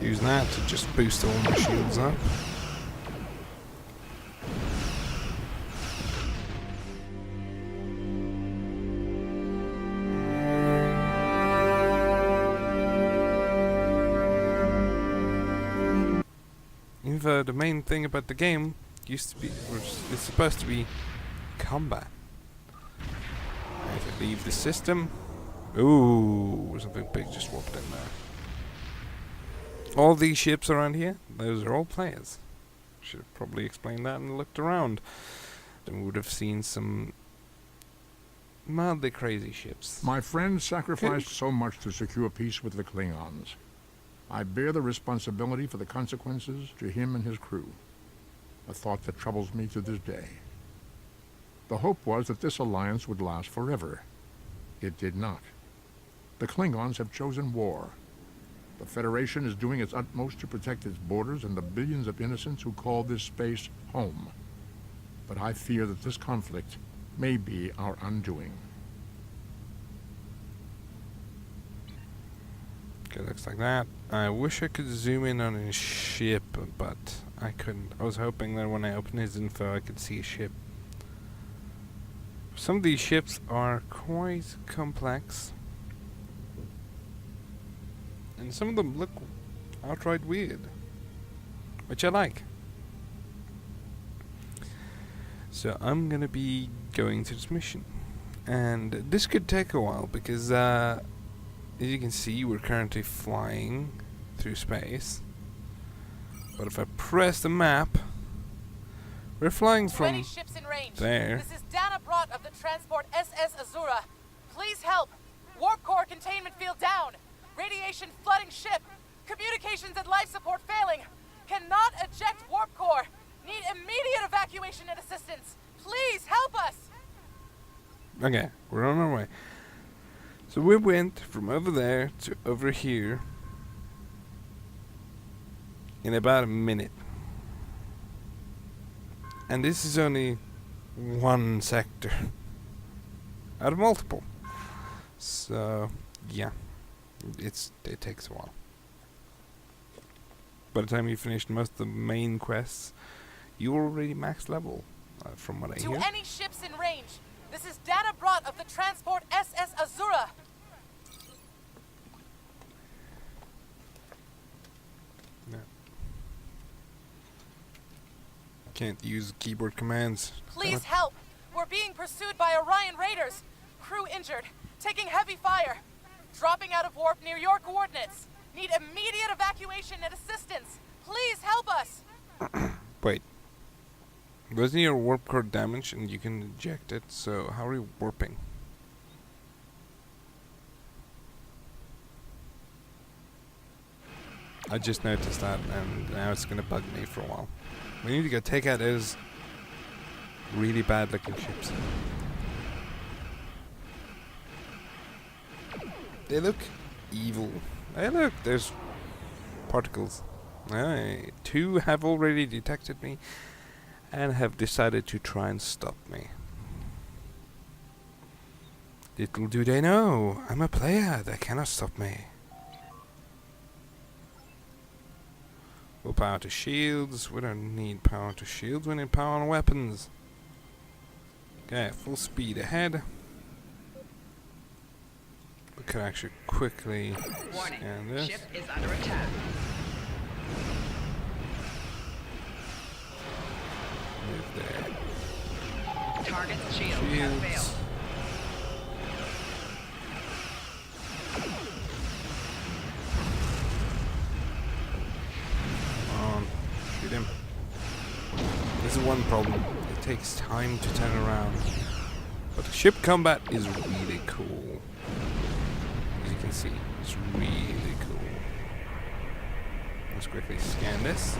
Use that to just boost all my shields up. Even though the main thing about the game used to be, it's supposed to be combat. If I leave the system, ooh, something big just walked in there. All these ships around here, those are all players. Should have probably explained that and looked around. Then we would have seen some mildly crazy ships. My friend sacrificed so much to secure peace with the Klingons. I bear the responsibility for the consequences to him and his crew. A thought that troubles me to this day. The hope was that this alliance would last forever. It did not. The Klingons have chosen war. The Federation is doing its utmost to protect its borders and the billions of innocents who call this space home. But I fear that this conflict may be our undoing. Okay, looks like that. I wish I could zoom in on his ship, but I couldn't. I was hoping that when I open his info I could see a ship. Some of these ships are quite complex. And some of them look outright weird, which I like. So I'm gonna be going to this mission. And this could take a while because as you can see, we're currently flying through space. But if I press the map, we're flying from ships in range. there. This is Dana Brott of the transport SS Azura. Please help. Warp core containment field down. Radiation flooding ship. Communications and life support failing. Cannot eject warp core. Need immediate evacuation and assistance. Please help us. Okay, we're on our way. So we went from over there to over here in about a minute. And this is only one sector out of multiple. So, yeah. It takes a while. By the time you finished most of the main quests, you're already max level, from what I hear. To any ships in range, this is Dana Brott of the transport SS Azura. Yeah. Can't use keyboard commands. Please help. We're being pursued by Orion raiders. Crew injured. Taking heavy fire. Dropping out of warp near your coordinates. Need immediate evacuation and assistance. Please help us. Wait. Wasn't your warp core damaged and you can eject it, so how are you warping? I just noticed that and now it's gonna bug me for a while. We need to go take out those really bad looking ships. They look evil. Hey look, there's particles. Two have already detected me and have decided to try and stop me. Little do they know, I'm a player, they cannot stop me. We'll power to shields. We don't need power to shields, we need power on weapons. Okay, full speed ahead. We could actually quickly scan this. Ship is under attack. Move there. Target's shields have failed. Shields. Come on, shoot him. This is one problem. It takes time to turn around. But the ship combat is really cool. As you can see, it's really cool. Let's quickly scan this.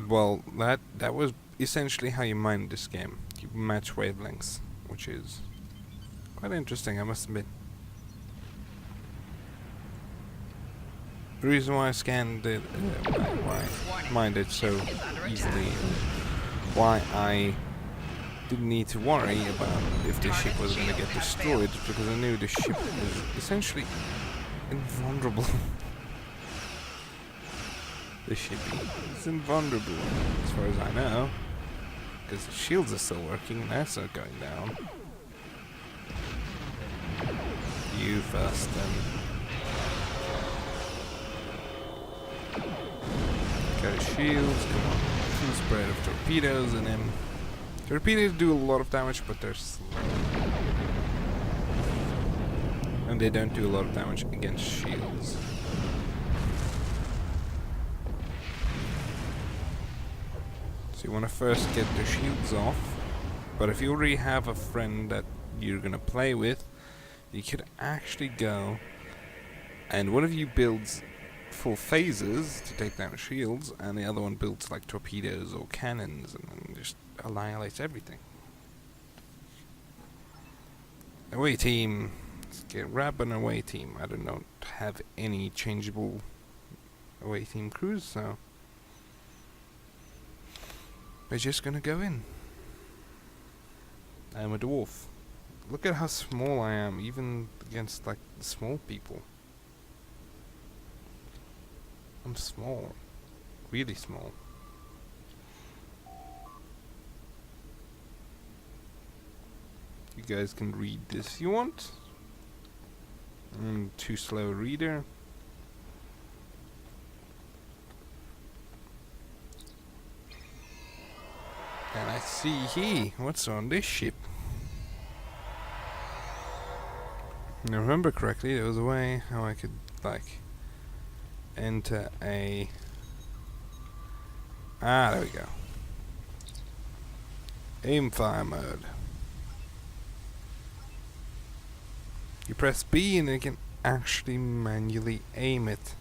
Well, that was essentially how you mined this game. You match wavelengths, which is quite interesting, I must admit. The reason why I scanned it, why I mined it so easily, why I didn't need to worry about if the ship was going to get destroyed, because I knew the ship was essentially invulnerable. The ship is invulnerable, as far as I know, because the shields are still working and that's not going down. You first, then. Got shields, come on. Full spread of torpedoes, and then torpedoes do a lot of damage, but they're slow. And they don't do a lot of damage against shields. So you want to first get the shields off, but if you already have a friend that you're gonna play with, you could actually go and one of you builds full phasers to take down shields, and the other one builds like torpedoes or cannons and then just annihilates everything. Away team. Let's grab an away team. I don't have any changeable away team crews, so we're just gonna go in. I'm a dwarf. Look at how small I am, even against like the small people. I'm small. Really small. You guys can read this if you want. I'm too slow a reader. And I see what's on this ship. If I remember correctly, there was a way how I could like enter a... there we go. Aim fire mode. You press B and you can actually manually aim it.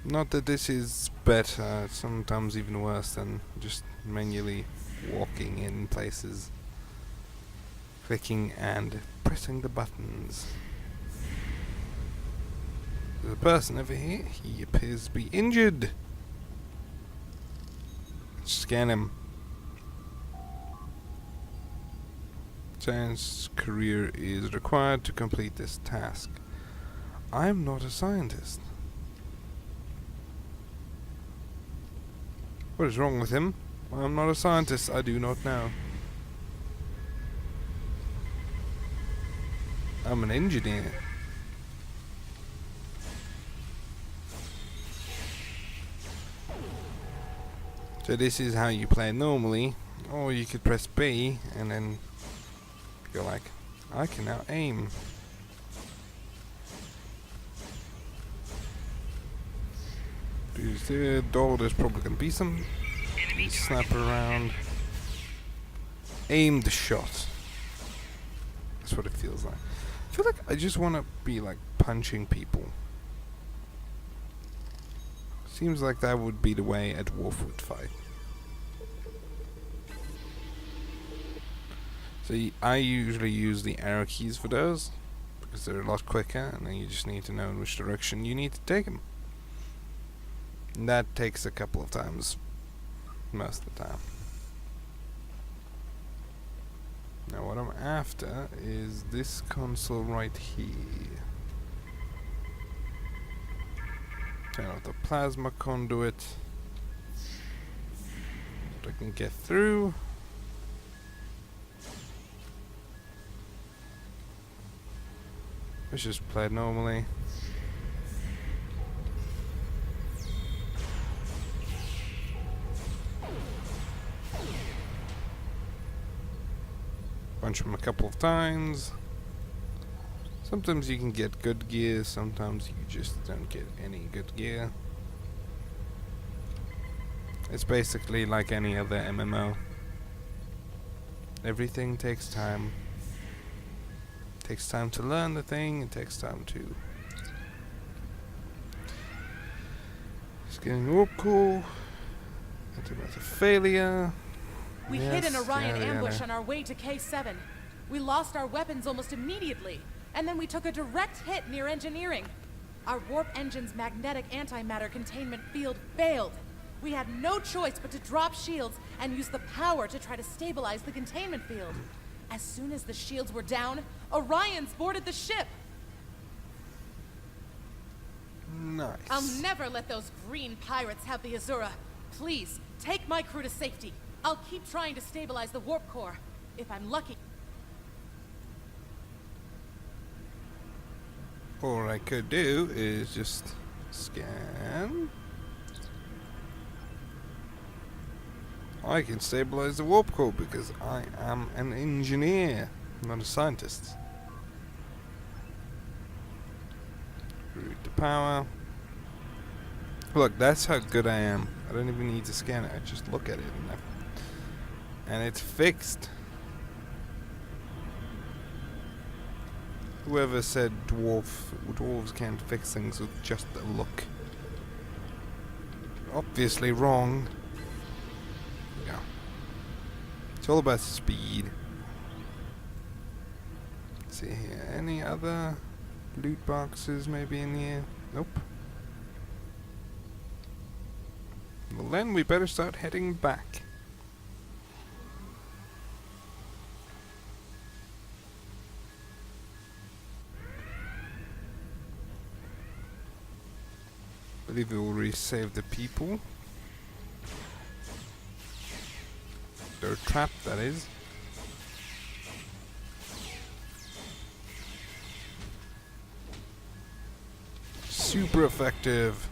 Not that this is better, it's sometimes even worse than just manually walking in places, clicking and pressing the buttons. There's a person over here, he appears to be injured. Let's scan him. Science career is required to complete this task. I'm not a scientist. What is wrong with him? I'm not a scientist, I do not know. I'm an engineer. So this is how you play normally, or you could press B and then you're like, I can now aim. There's probably gonna be some sniper around. Aim the shot. That's what it feels like. I feel like I just wanna be like punching people. Seems like that would be the way a dwarf would fight. So I usually use the arrow keys for those, because they're a lot quicker, and then you just need to know in which direction you need to take them. And that takes a couple of times, most of the time. Now what I'm after is this console right here. Turn off the plasma conduit, so I can get through. Let's just play it normally. Punch them a couple of times. Sometimes you can get good gear, sometimes you just don't get any good gear. It's basically like any other MMO. Everything takes time. It takes time to learn the thing, it takes time to... It's getting cool. Antimatter failure. We hit an Orion ambush on our way to K7. We lost our weapons almost immediately, and then we took a direct hit near engineering. Our warp engine's magnetic antimatter containment field failed. We had no choice but to drop shields and use the power to try to stabilize the containment field. As soon as the shields were down, Orions boarded the ship. Nice. I'll never let those green pirates have the Azura. Please, take my crew to safety. I'll keep trying to stabilize the warp core. If I'm lucky. All I could do is just scan. I can stabilize the warp core because I am an engineer, not a scientist. Route to power. Look, that's how good I am. I don't even need to scan it. I just look at it and it's fixed. Whoever said dwarves can't fix things with just a look. Obviously wrong. Yeah. It's all about speed. Let's see here. Any other loot boxes maybe in here? Nope. Well then we better start heading back. I believe we already saved the people. They're trapped, that is. Super effective.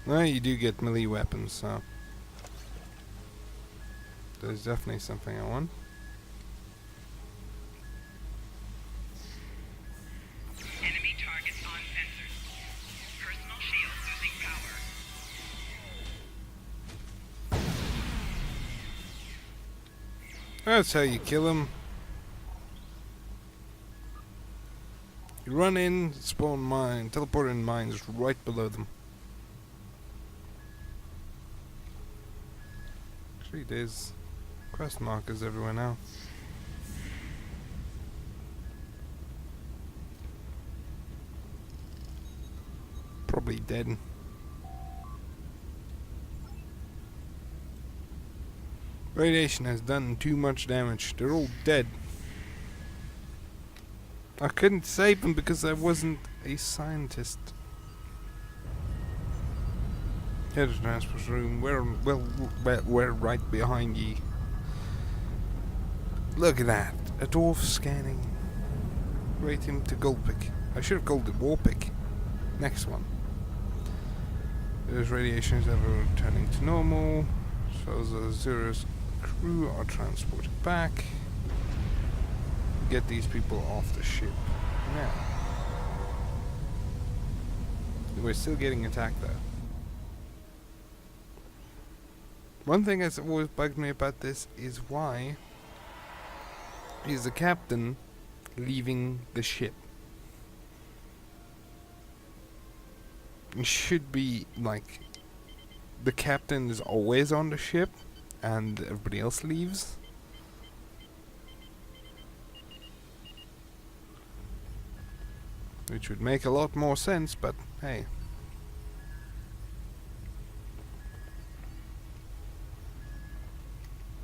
Well, you do get melee weapons, so there's definitely something I want. Enemy targets on sensors. Personal shield losing power. That's how you kill them. You run in, spawn mine, teleport in mines right below them. Actually, there's quest markers everywhere now. Probably dead. Radiation has done too much damage. They're all dead. I couldn't save them because I wasn't a scientist. Head to transport room. We're right behind ye. Look at that. A dwarf scanning. Rate him to gold pick. I should have called it war pick. Next one. There's radiation is ever returning to normal. So the Azura's crew are transported back. Get these people off the ship. Now. We're still getting attacked though. One thing that's always bugged me about this is why is the captain leaving the ship? It should be like the captain is always on the ship and everybody else leaves. Which would make a lot more sense, but hey.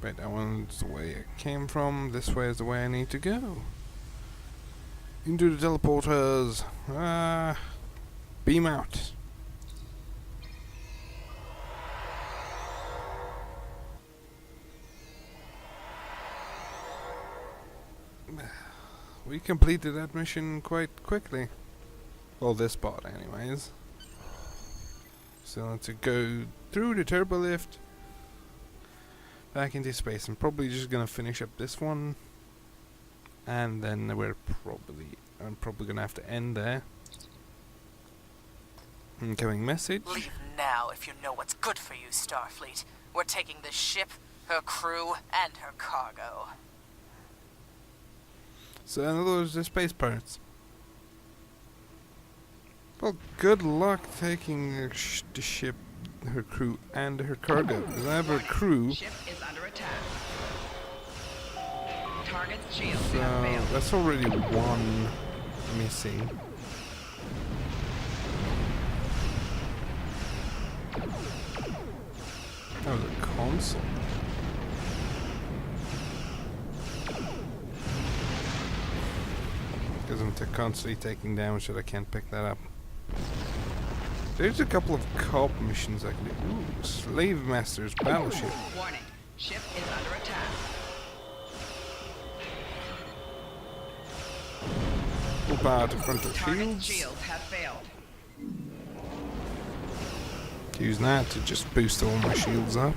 Right, that one's the way I came from. This way is the way I need to go. Into the teleporters. Beam out. We completed that mission quite quickly. Well, this part anyways. So let's go through the turbo lift back into space. I'm probably just gonna finish up this one, and then I'm probably gonna have to end there. Incoming message. Leave now if you know what's good for you, Starfleet. We're taking this ship, her crew, and her cargo. So in other words, the space pirates. Well, good luck taking the ship, her crew, and her cargo. Because I have her crew. Ship is under attack. Target's shields So have failed. that's already one missing. Oh, the console. Because I'm constantly taking damage that I can't pick that up. There's a couple of co-op missions I can do. Ooh, Slave Master's Battleship. Warning. Ship is under attack. Full power to frontal Target shields. shields have failed. Use that to just boost all my shields up.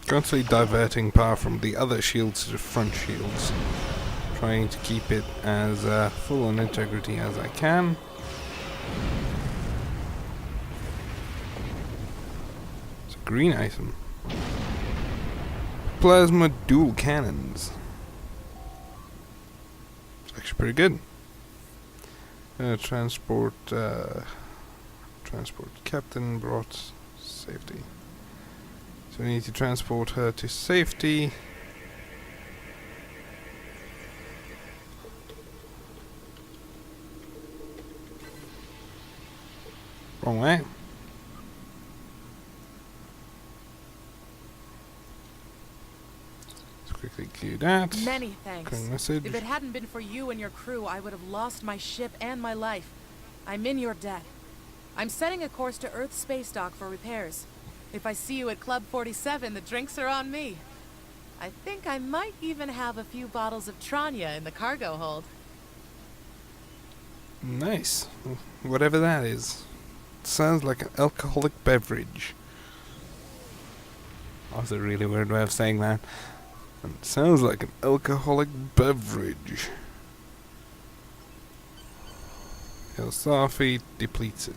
Constantly diverting power from the other shields to the front shields. Trying to keep it as full on integrity as I can. It's a green item. Plasma dual cannons. It's actually pretty good. Transport captain brought safety. So we need to transport her to safety. Wrong way. Let's quickly do that. Many thanks. Current message. If it hadn't been for you and your crew, I would have lost my ship and my life. I'm in your debt. I'm setting a course to Earth's space dock for repairs. If I see you at Club 47, the drinks are on me. I think I might even have a few bottles of Tranya in the cargo hold. Nice. Whatever that is. Sounds like an alcoholic beverage. That's a really weird way of saying that. It sounds like an alcoholic beverage. Safi depletes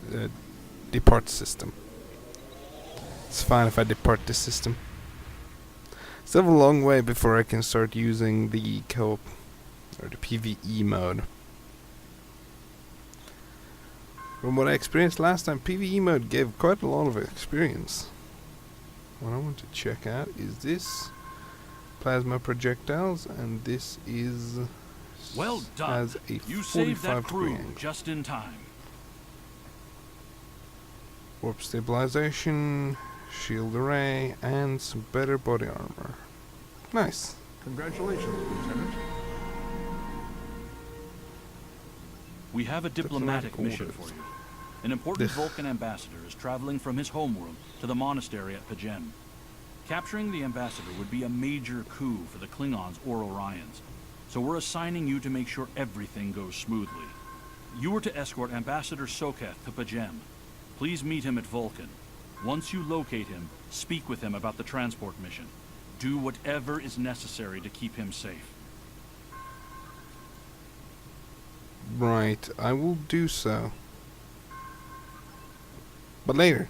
depart system. It's fine if I depart this system. Still a long way before I can start using the co-op or the PvE mode. From what I experienced last time, PvE mode gave quite a lot of experience. What I want to check out is this plasma projectiles, and this is well done. has a You saved that 45 crew degree angle. just in time. Warp stabilization, shield array, and some better body armor. Nice. Congratulations, Lieutenant. We have a diplomatic Diplomatic mission orders. for you. An important Ugh. Vulcan ambassador is traveling from his homeworld to the monastery at Pajem. Capturing the ambassador would be a major coup for the Klingons or Orions, so we're assigning you to make sure everything goes smoothly. You are to escort Ambassador Soketh to Pajem. Please meet him at Vulcan. Once you locate him, speak with him about the transport mission. Do whatever is necessary to keep him safe. Right, I will do so. But later.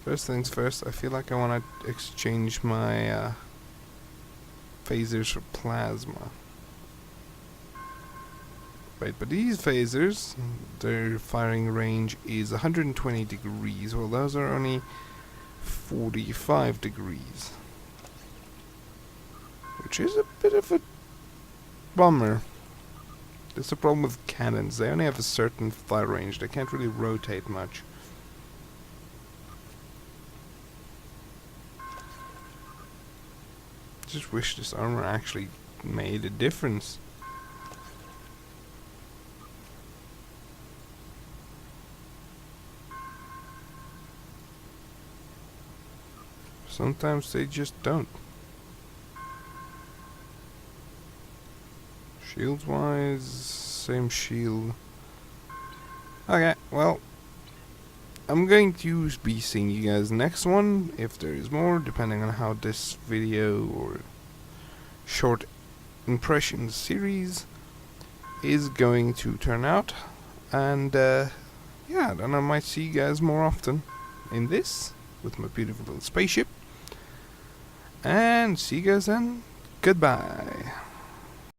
First things first, I feel like I want to exchange my phasers for plasma. Wait, but these phasers, their firing range is 120 degrees, while those are only 45 degrees. Which is a bit of a bummer. That's the problem with cannons. They only have a certain fire range. They can't really rotate much. Just wish this armor actually made a difference. Sometimes they just don't. Shields wise, same shield. Okay, well, I'm going to be seeing you guys next one, if there is more, depending on how this video or short impressions series is going to turn out. And yeah, then I might see you guys more often in this with my beautiful little spaceship. And see you guys then. Goodbye.